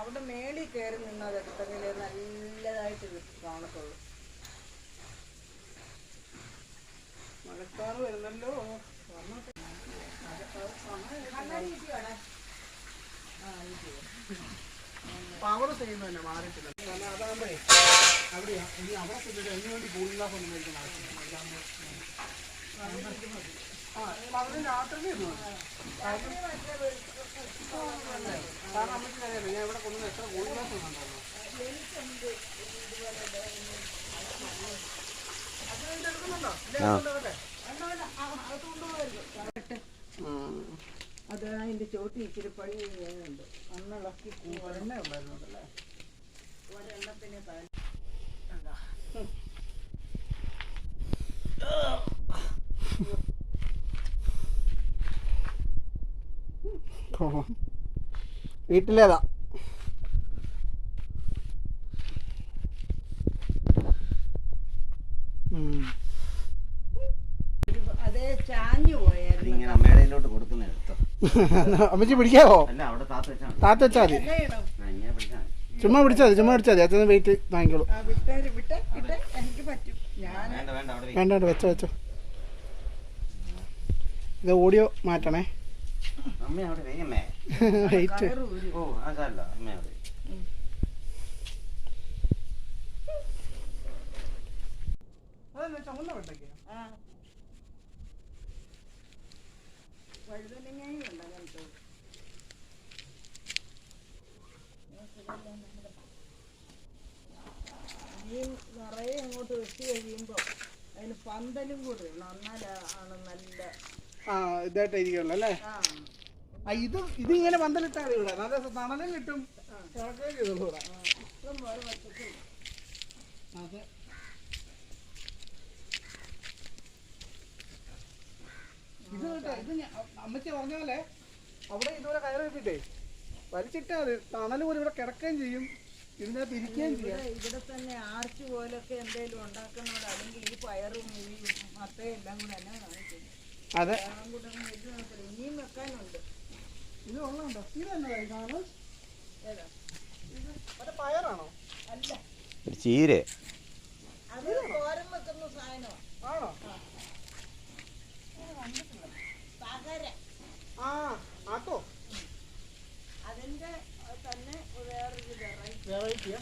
അവിടെ മേളിൽ കയറി നിന്നത് എടുത്തെങ്കിലേ നല്ലതായിട്ട് കാണത്തുള്ളൂ. മഴക്കാറ് വരുന്നല്ലോ. പവർ ചെയ്യുന്നതന്നെ മാറിയിട്ടില്ല. അതാകുമ്പോഴേ അവിടെയാ ഇനി അവിടെ ചെന്നിട്ട് അതിന് വേണ്ടി കൂളിംഗ് ഗ്ലാസ് ഒന്നും മേടിക്കുന്ന ആവശ്യമില്ല. അതിന് രാത്രി കാരണം നമുക്കറിയാലോ ഞാൻ ഇവിടെ കൊണ്ടുവന്ന് എത്ര കൂളിംഗ് ഗ്ലാസ് ഒന്നുണ്ടായിരുന്നു. അത് അതിന്റെ ചോട്ടി ഇച്ചിരി പണി ചെയ്യാനുണ്ട്. അന്നിളക്കി എണ്ണ ഉണ്ടായിരുന്നല്ലേ ഒരെണ്ണത്തിന് വീട്ടിലേതാ അതേ ചാഞ്ഞു പോയായിരുന്നു. ഇങ്ങനെ അമ്മേടയിലോട്ട് കൊടുക്കുന്ന എടുത്തോ. അമ്മച്ചി പിടിക്കാവോ? അല്ല അവിടെ താത്ത വെച്ചാൽ താത്ത വെച്ചാൽ മതി. ഇങ്ങനെ പിടിച്ചാൽ ചുമ്മാ പിടിച്ചാൽ മതി അച്ഛൻ വെയിറ്റ് വാങ്ങിക്കോളൂ. എനിക്ക് പറ്റും. ഞാൻ വേണ്ട വേണ്ട അവിടെ വേണ്ട വേണ്ട വെച്ചോ. ഇത് ഓഡിയോ മാറ്റണേ. അമ്മ അവിടെ വേഗമേ വെയിറ്റ്. ഓ അതല്ല അമ്മ അവിടെ ചുമന്ന വെണ്ടയ്ക്ക് വഴുതനങ്ങയും ഉണ്ട് അങ്ങനത്തെ. ഈ നിറയെ അങ്ങോട്ട് വെട്ടി കഴിയുമ്പോൾ അതിന് പന്തലും കൂടെ ഇടണം. എന്നാലാണ് നല്ല ഇതായിട്ടായിരിക്കുമല്ലോ അല്ലേ? ഇതിങ്ങനെ പന്തലിട്ടാൽ ഇവിടെ നല്ല തണലും കിട്ടും. ഇഷ്ടം പോലെ പച്ചക്കറി. അതെ ഇത് കേട്ടോ. ഇത് അമ്മച്ചി പറഞ്ഞ പോലെ അവിടെ ഇതുപോലെ കയറി വെച്ചിട്ടേ വലിച്ചിട്ടാ മതി. തണൽ പോലെ ഇവിടെ കിടക്കുകയും ചെയ്യും, ഇതിനകത്ത് ഇരിക്കുകയും ചെയ്യാം. ഇവിടെ തന്നെ ആർച്ച് പോലൊക്കെ എന്തെങ്കിലും ഉണ്ടാക്കുന്നതോട് അല്ലെങ്കിൽ ഈ പയറും ഈ മത്തയും എല്ലാം കൂടെ എന്നെ കാണിക്കും. അതെ കൂടെ ഇനിയും വെക്കാനുണ്ട്. ഇത് ഉള്ളതുണ്ടോ? ഇത് തന്നെ കാണും. ഏതാ മറ്റേ പയറാണോ? അല്ല, ചീര. അത് തോരൻ വെക്കുന്ന സാധനമാണ്. ആണോ? പകര ആക്കോ അതിന്റെ തന്നെ വേറൊരു വെറൈറ്റി. വെറൈറ്റിയാ.